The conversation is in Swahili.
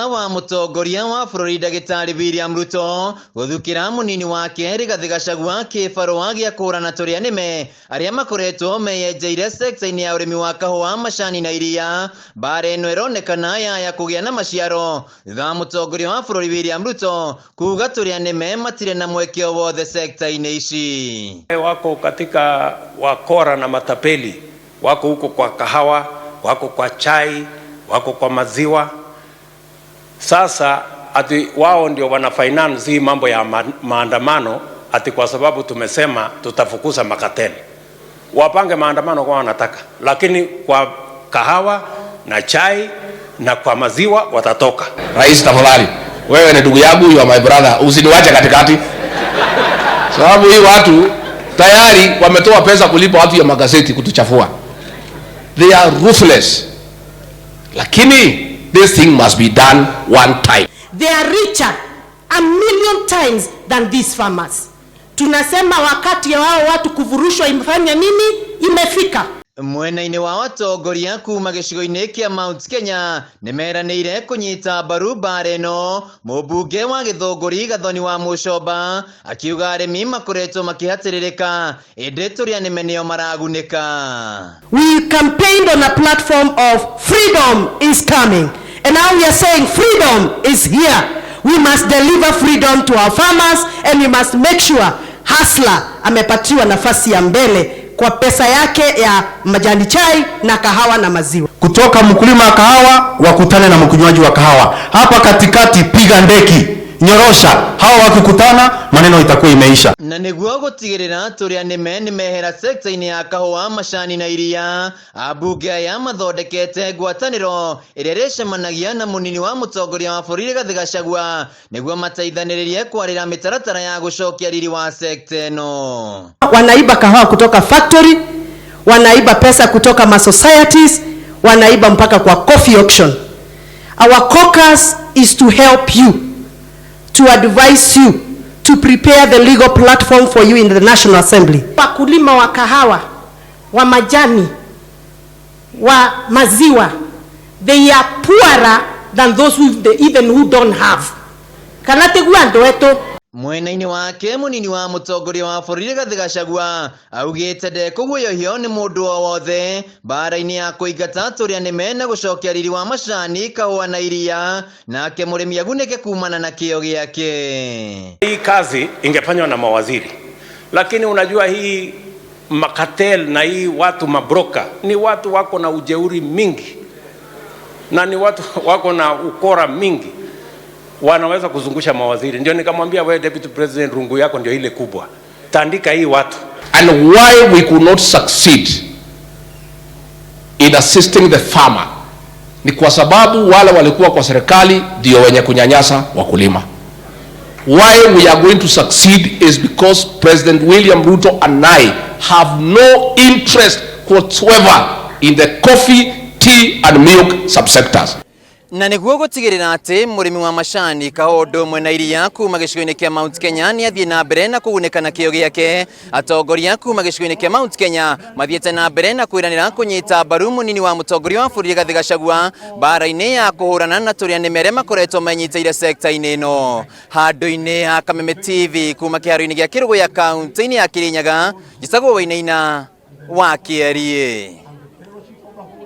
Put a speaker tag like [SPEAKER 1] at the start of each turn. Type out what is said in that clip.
[SPEAKER 1] thutha wa Mutongoria wa bururi Dr William Ruto guthukira munini wake Rigathi Gachagua kibarua gia kurana turianime aria makoretwo meyenjeire sekta-ini ya urimi wa kahua, macani na iria. Bare ino ironekana ya kugia na maciaro thutha wa Mutongoria wa bururi William Ruto kuga turianime matire na mwekeo wothe sekta-ini ici.
[SPEAKER 2] Wako katika wakora na matapeli, wako huko kwa kahawa, wako kwa chai, wako kwa maziwa. Sasa ati wao ndio wana finance hii mambo ya maandamano, ati kwa sababu tumesema tutafukuza makateni. Wapange maandamano kwa wanataka, lakini kwa kahawa na chai na kwa maziwa watatoka.
[SPEAKER 3] Rais, tafadhali wewe ni ndugu yangu, you are my brother, usiniwache katikati. Sababu hii watu tayari wametoa pesa kulipa watu ya magazeti kutuchafua. They are ruthless. Lakini this thing must be done one time.
[SPEAKER 4] They are richer 1,000,000 times than these farmers. Tunasema wakati wao watu kuvurushwa imefanya nini? Imefika.
[SPEAKER 1] Mwena-ini wa Atongoria kuma gicigo-ini kia Mount Kenya nieraniire kunyita mbaru bare ino. Mubunge wa Githunguri Gathoni wa Mucomba akiuga arimi makoretwo makihatiririka indi turianime nio maragunika.
[SPEAKER 4] We campaigned on a platform of freedom is coming, and now we are saying freedom is here. We must deliver freedom to our farmers, and we must make sure hustler amepatiwa nafasi ya mbele kwa pesa yake ya majani chai na kahawa na maziwa.
[SPEAKER 5] Kutoka mkulima wa kahawa wakutane na mkunywaji wa kahawa. Hapa katikati piga ndeki, nyorosha. Hawa wakikutana maneno itakuwa imeisha.
[SPEAKER 1] Na niguo gutigirira turianime nimehera sekta-ini ya kahua, macani na iria. Abunge ya mathondekete ngwataniro iria recemanagia na munini wa Mutongoria wa bururi Rigathi Gachagua niguo mateithaniririe kwarira mitaratara ya gucokia riri wa sekta ino.
[SPEAKER 4] Wanaiba kahawa kutoka factory, wanaiba pesa kutoka ma societies, wanaiba mpaka kwa coffee auction. Our caucus is to help you, to advise you, to prepare the legal platform for you in the National Assembly. Wakulima wa kahawa, wa majani, wa maziwa, they are poorer than those who don't have. Kanategua ndoeto.
[SPEAKER 1] Mwena-ini wake munini wa Mutongoria wa bururi Rigathi Gachagua augite ndekuguoyohio ni mundu o wothe bara-ini ya kuingata turianime na gucokia riri wa macani, kahua na iria, nake murimi agunike kumana na kio giake.
[SPEAKER 2] Hii kazi ingefanywa na mawaziri, lakini unajua hii makatel na hii watu mabroka ni watu wako na ujeuri mingi na ni watu wako na ukora mingi, wanaweza kuzungusha mawaziri. Ndio nikamwambia wewe deputy president, rungu yako ndio ile kubwa, tandika hii watu.
[SPEAKER 3] And why we could not succeed in assisting the farmer ni kwa sababu wale walikuwa kwa serikali ndio wenye kunyanyasa wakulima. Why we are going to succeed is because President William Ruto and I have no interest whatsoever in the coffee, tea and milk subsectors.
[SPEAKER 1] Na niguo gutigirira ati murimi wa macani, kahua na iria kuma gicigo-ini kia Mount Kenya ni athie na mbere na kuguneka na kio giake. Atongoria kuma gicigo-ini kia Mount Kenya mathiete na mbere na kwiranira kunyita mbaru munini wa Mutongoria wa bururi Rigathi Gachagua bara-ini ya kuhurana na turianime aria makoretwo menyiteire sekta-ini ino. Handu-ini ha Kameme TV kuma kiharo-ini gia Kirugu ya kaunti-ini ya Kirinyaga, Gachagua Mwena-ini wa Kierie.